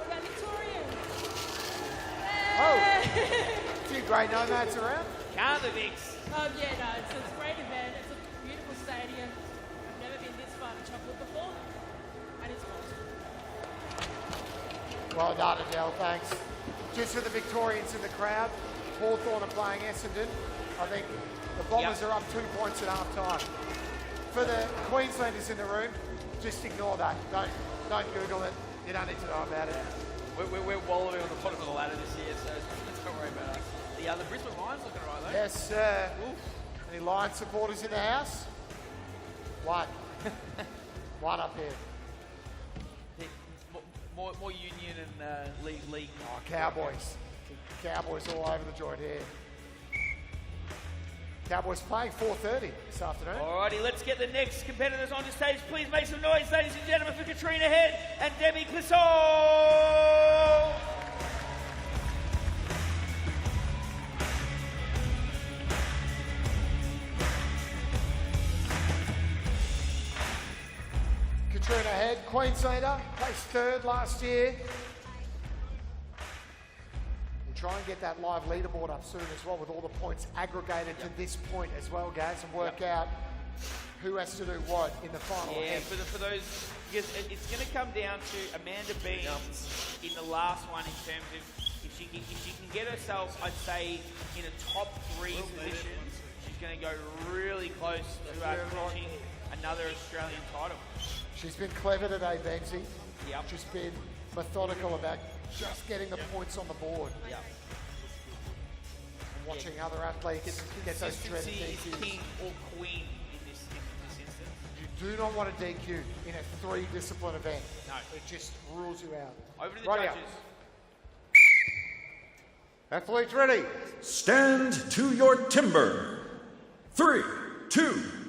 what about Victorians? Oh, a few great nomads around. Can't the Vicks? Yeah, no, it's a great event. It's a beautiful stadium. I've never been this far to chocolate before. And it's awesome. Well done, Adele, thanks. Just for the Victorians in the crowd, Hawthorn are playing Essendon. I think the Bombers are up 2 points at half time. For the Queenslanders in the room, just ignore that. Don't Google it. You don't need to know about it. We're wallowing on the bottom of the ladder this year, so don't worry about us. The Brisbane Lions looking right though. Yes, sir. Any Lions supporters in the house? One. One up here. More union and league. Oh, Cowboys. Cowboys all over the joint here. Cowboys playing 4:30 this afternoon. Alrighty, let's get the next competitors onto stage. Please make some noise, ladies and gentlemen, for Katrina Head and Demi Clisson. Katrina Head, Queenslander, placed third last year. We'll try and get that live leaderboard up soon as well, with all the points aggregated to this point as well, guys, and work out who has to do what in the final. Yeah, for those, because it's going to come down to Amanda Beans in the last one in terms of if she can get herself, I'd say, in a top 3 position, she's going to go really close to clinching another Australian title. She's been clever today, Benzie. Yep. Just been methodical about just getting the points on the board. Yep. And watching other athletes get those dreaded Consistency is DQs. king or queen in this instance. You do not want a DQ in a 3-discipline event. No. It just rules you out. Over to the Right judges. Athletes ready. Stand to your timber. 3, 2,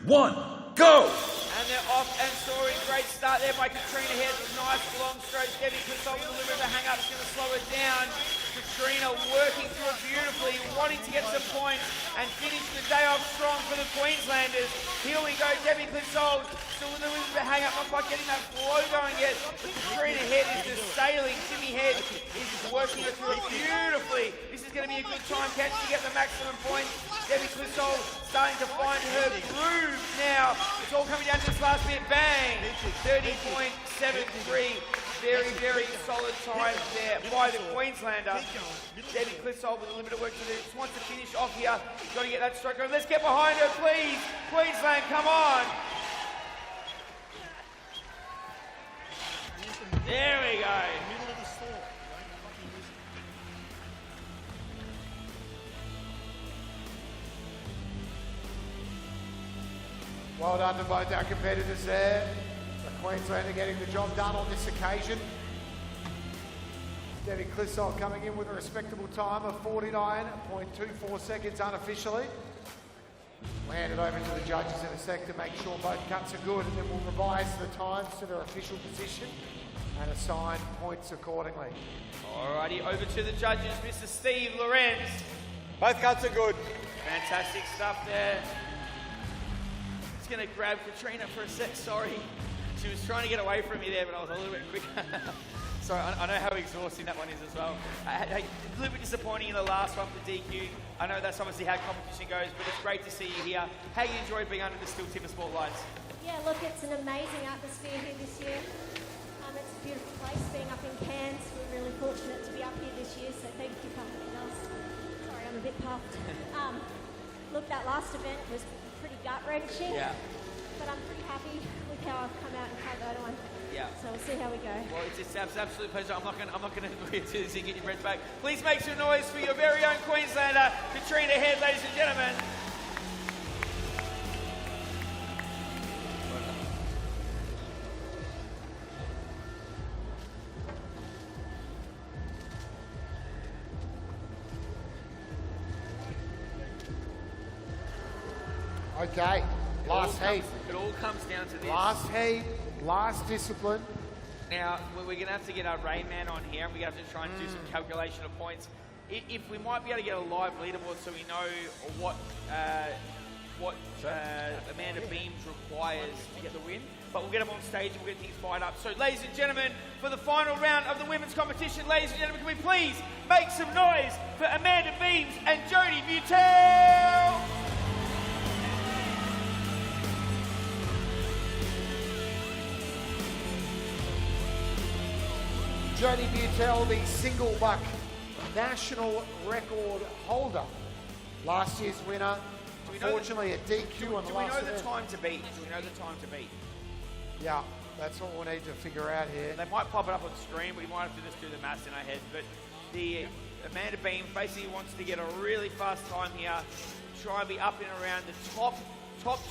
1, go! And they're off and soaring. Great start there by Katrina Head. Nice long stroke. Debbie Clisson with a little bit of a hang-up. It's going to slow it down. Katrina working through it beautifully, wanting to get some points and finish the day off strong for the Queenslanders. Here we go, Debbie Clissold, still with a little bit of hang up, not quite getting that flow going yet. But Katrina Head is just sailing. Jimmy Head is working her through it beautifully. This is going to be a good time catch to get the maximum points. Debbie Clissold starting to find her groove now. It's all coming down to this last bit. Bang! 30.73. Very, very solid time there by the Queenslander. Debbie Clissold with a little bit of work to do. Just wants to finish off here. Got to get that stroke over. Let's get behind her, please. Queensland, come on. There we go. Well done to both our competitors there. The Queenslander getting the job done on this occasion. Debbie Clissold coming in with a respectable time of 49.24 seconds unofficially. We'll hand it over to the judges in a sec to make sure both cuts are good, and then we'll revise the times to their official position and assign points accordingly. Alrighty, over to the judges, Mr. Steve Lorenz. Both cuts are good. Fantastic stuff there. Just gonna grab Katrina for a sec, sorry. She was trying to get away from me there, but I was a little bit quick. Sorry, I know how exhausting that one is as well. A little bit disappointing in the last one for DQ. I know that's obviously how competition goes, but it's great to see you here. How you enjoyed being under the STIHL TIMBERSPORTS lights? Yeah, look, it's an amazing atmosphere here this year. It's a beautiful place, being up in Cairns. We're really fortunate to be up here this year, so thank you for having us. Sorry, I'm a bit puffed. Look, that last event was pretty gut-wrenching, but I'm pretty happy with how I've come out and covered on. Yeah. So we'll see how we go. Well, it's an absolute pleasure. I'm not going to agree to this and get your breath back. Please make some noise for your very own Queenslander, Katrina Head, ladies and gentlemen. Okay, last heat. It all comes down to this. Last heat, last discipline. Now, we're going to have to get our Rain Man on here, and we're going to have to try and do some calculation of points. If we might be able to get a live leaderboard so we know what Amanda Beams requires to get the win. But we'll get them on stage and we'll get things fired up. So, ladies and gentlemen, for the final round of the women's competition, ladies and gentlemen, can we please make some noise for Amanda Beams and Jodie Butel? Jodie Butel, the single buck national record holder. Last year's winner, unfortunately a DQ on the last event. Do we know the time to beat? Do we know the time to beat? Yeah, that's what we'll need to figure out here. They might pop it up on the screen, but we might have to just do the maths in our head. But the Amanda Beams basically wants to get a really fast time here, try and be up and around the top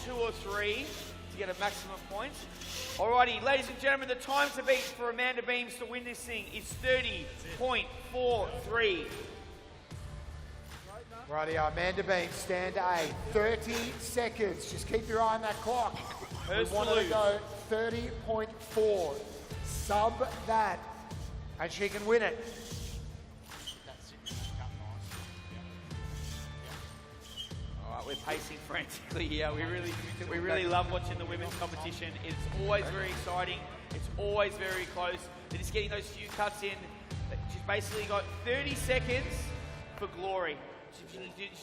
2 or 3 to get a maximum points. Alrighty, ladies and gentlemen, the time to beat for Amanda Beams to win this thing is 30.43. Righty, Amanda Beams, stand A, 30 seconds. Just keep your eye on that clock. We want her to go 30.4. Sub that, and she can win it. We're pacing frantically here. We really love watching the women's competition. It's always very exciting. It's always very close. They're just getting those few cuts in. She's basically got 30 seconds for glory. She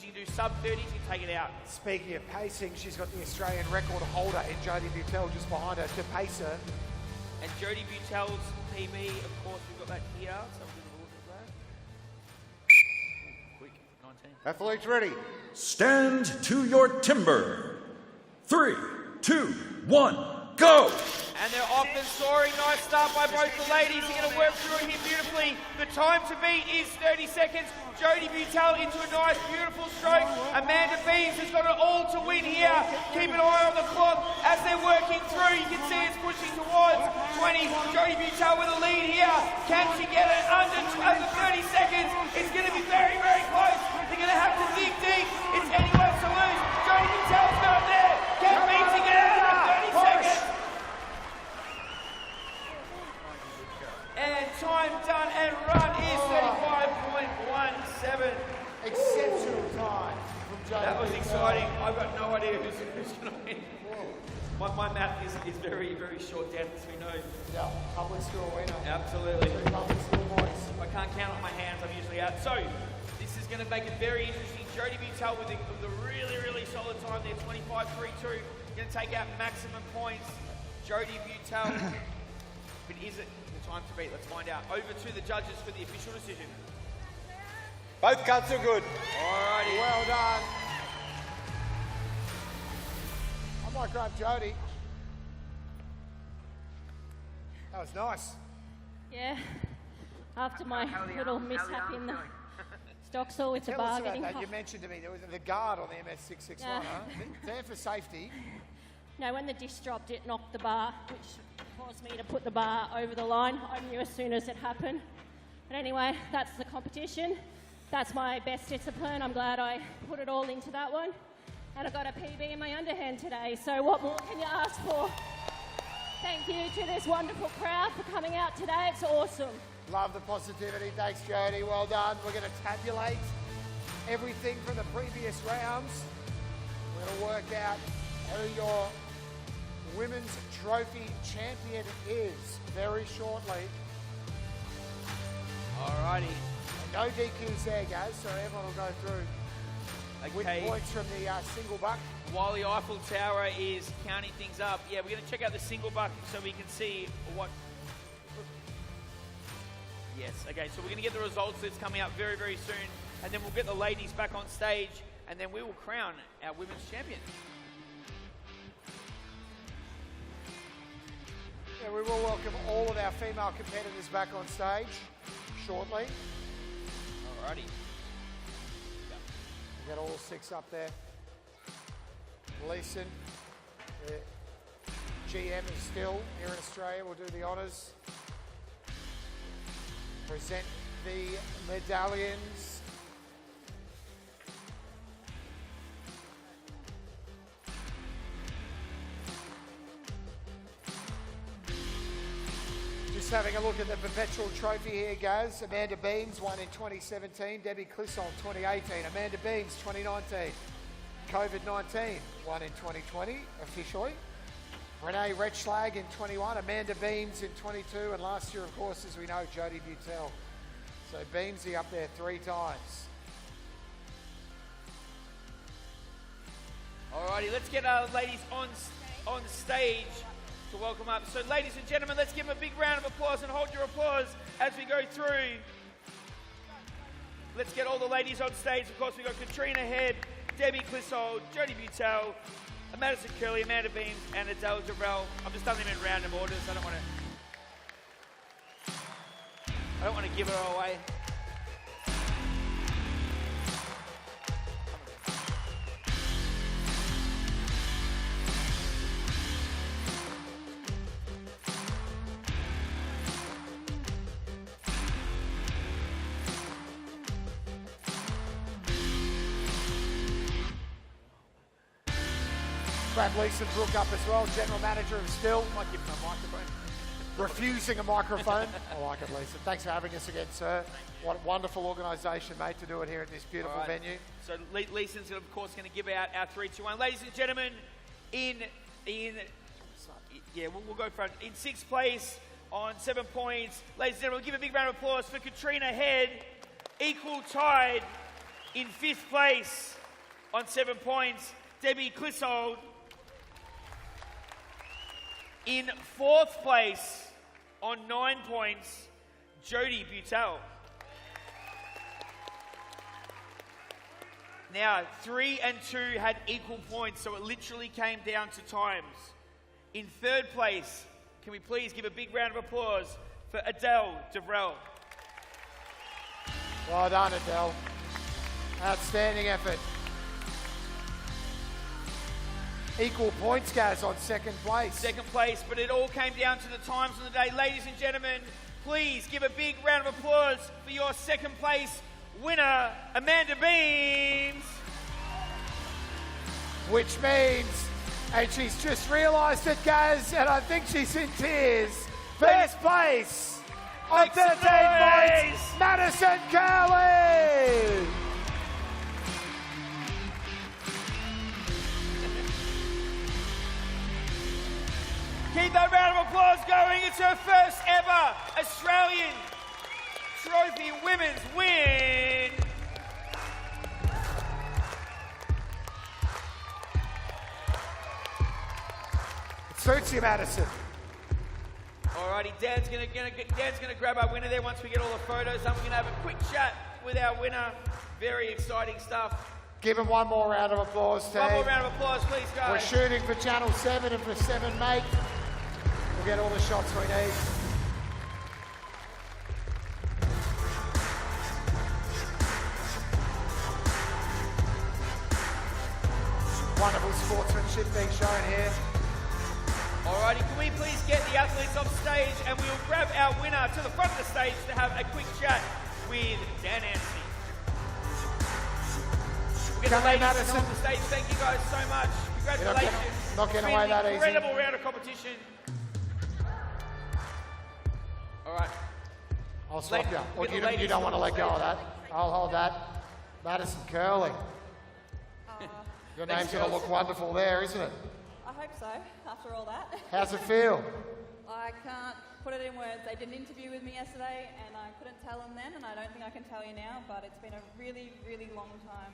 can do sub 30, she can take it out. Speaking of pacing, she's got the Australian record holder in Jodie Butel just behind her to pace her. And Jodie Butel's PB, of course, we've got that here. So we'll look at that. Quick, 19. Athletes ready. Stand to your timber. 3, 2, 1, go! And they're off and soaring. Nice start by both the ladies. They're going to work through it here beautifully. The time to beat is 30 seconds. Jodie Butel into a nice, beautiful stroke. Amanda Beams has got it all to win here. Keep an eye on the clock as they're working through. You can see it's pushing towards 20. Jodie Butel with a lead here. Can she get it under 30 seconds? It's going to be very, very close. They're going to have to dig deep. It's anyone's to lose. Jodie Butel's not there. Can Beams get it under 30 seconds? And time done and run is 35.1. My math is very, very short, Dad, as we know. Yeah, public school winner. Absolutely. Two public school boys. I can't count on my hands, I'm usually out. So, this is going to make it very interesting. Jodie Butel with the really, really solid time there, 25.32. Going to take out maximum points. Jodie Butel. But is it the time to beat? Let's find out. Over to the judges for the official decision. Both cuts are good. Alrighty. Well done. I might grab Jodie. That was nice. Yeah. After my little mishap in the Stockstall, it's a Tell us about bargaining. that. You mentioned to me there was the guard on the MS661, huh? There for safety. No, when the disc dropped, it knocked the bar, which caused me to put the bar over the line. I knew as soon as it happened. But anyway, that's the competition. That's my best discipline. I'm glad I put it all into that one. And I got a PB in my underhand today, so what more can you ask for? Thank you to this wonderful crowd for coming out today. It's awesome. Love the positivity. Thanks, Jodie. Well done. We're going to tabulate everything from the previous rounds. We're going to work out who your women's trophy champion is very shortly. Alrighty. No DQs there, guys, so everyone will go through with points from the single buck. While the Eiffel Tower is counting things up, yeah, we're going to check out the single buck so we can see what... Yes, okay, so we're going to get the results that's coming up very, very soon, and then we'll get the ladies back on stage, and then we will crown our women's champion. Yeah, we will welcome all of our female competitors back on stage shortly. Alrighty. We got all six up there. Leeson, the GM is still here in Australia. We'll do the honours. Present the medallions. Just having a look at the perpetual trophy here, guys. Amanda Beams won in 2017. Debbie Clisson, 2018. Amanda Beams, 2019. COVID-19 won in 2020, officially. Renee Retschlag in 21. Amanda Beams in 22. And last year, of course, as we know, Jodie Butel. So Beamsy up there 3 times. Alrighty, let's get our ladies on stage to welcome up. So ladies and gentlemen, let's give them a big round of applause and hold your applause as we go through. Let's get all the ladies on stage. Of course, we've got Katrina Head, Debbie Clissold, Jodie Butel, Madison Curley, Amanda Beams, and Adele Jarrell. I've just done them in random orders. I don't want to give it all away. Grab Lisa Brook up as well, General Manager of STIHL. Might give them a microphone. Refusing a microphone. I like it, Lisa. Thanks for having us again, sir. What a wonderful organisation, mate, to do it here at this beautiful venue. So Lisa's, of course, going to give out our 3, 2, 1. Ladies and gentlemen, we'll go front. In 6th place on 7 points, ladies and gentlemen, we'll give a big round of applause for Katrina Head. Equal tied in 5th place on 7 points, Debbie Clissold. In 4th place on 9 points, Jodie Butel. Now, 3 and 2 had equal points, so it literally came down to times. In 3rd place, can we please give a big round of applause for Adele Devrel. Well done, Adele. Outstanding effort. Equal points, guys, on 2nd place. 2nd place, but it all came down to the times of the day. Ladies and gentlemen, please give a big round of applause for your 2nd place winner, Amanda Beams. Which means, and she's just realised it, guys, and I think she's in tears. 1st place on 13 points, Madison Curley. Keep that round of applause going. It's her first ever Australian Trophy Women's win. It suits you, Madison. Alrighty, Dan's gonna grab our winner there once we get all the photos. I'm gonna have a quick chat with our winner. Very exciting stuff. Give him one more round of applause, team. One more round of applause, please, guys. We're shooting for Channel 7 and for 7 Mate. We'll get all the shots we need. Wonderful sportsmanship being shown here. Alrighty, can we please get the athletes off stage and we'll grab our winner to the front of the stage to have a quick chat with Dan Anstey. We'll get the ladies off the stage. Thank you guys so much. Congratulations. Not getting away that easy. Incredible round of competition. Alright. I'll swap you. Well, you don't want to let go of that. I'll hold that. Madison Curley. Your name's going to look wonderful there, isn't it? I hope so, after all that. How's it feel? I can't put it in words. They did an interview with me yesterday and I couldn't tell them then, and I don't think I can tell you now, but it's been a really, really long time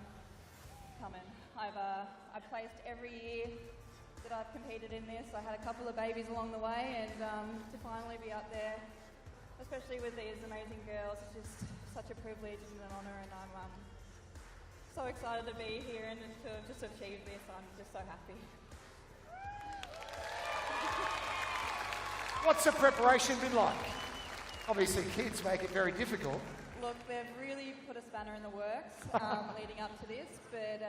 coming. I've placed every year that I've competed in this. I had a couple of babies along the way, and to finally be up there, especially with these amazing girls, it's just such a privilege and an honour, and I'm so excited to be here and to have just achieved this. I'm just so happy. What's the preparation been like? Obviously, kids make it very difficult. Look, they've really put a spanner in the works leading up to this, but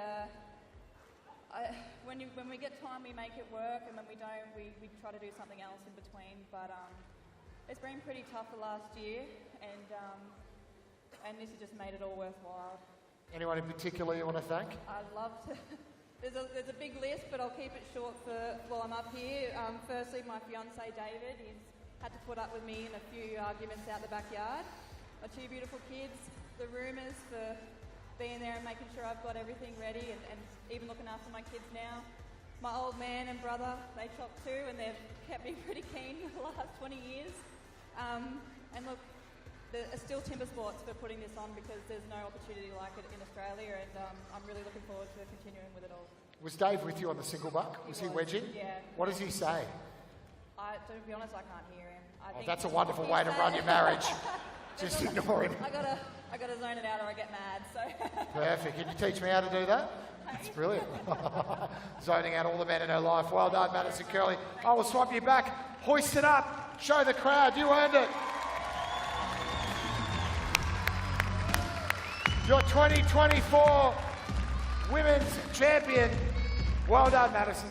when we get time, we make it work, and when we don't, we try to do something else in between. But it's been pretty tough the last year, and this has just made it all worthwhile. Anyone in particular you want to thank? I'd love to. There's a big list, but I'll keep it short while I'm up here. Firstly, my fiancé David, he's had to put up with me in a few arguments out the backyard. My 2 beautiful kids, the roomers for being there and making sure I've got everything ready and even looking after my kids now. My old man and brother, they shop too, and they've kept me pretty keen for the last 20 years. And look, STIHL TIMBERSPORTS for putting this on, because there's no opportunity like it in Australia, and I'm really looking forward to continuing with it all. Was Dave with you on the single buck? Was he wedging? Yeah. What does he say? To be honest, I can't hear him. I think that's a wonderful way to run your marriage. Just ignore him. I gotta zone it out or I get mad. So. Perfect. Can you teach me how to do that? That's brilliant. Zoning out all the men in her life. Well done, Madison Curley. I will swap you back. Hoist it up. Show the crowd. You earned it. Your 2024 Women's Champion. Well done, Madison.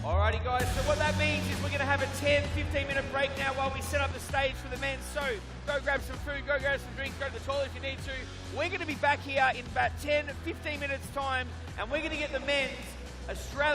Alrighty guys, so what that means is we're going to have a 10-15 minute break now while we set up the stage for the men. So go grab some food, go grab some drinks, go to the toilet if you need to. We're going to be back here in about 10-15 minutes time, and we're going to get the men's Australian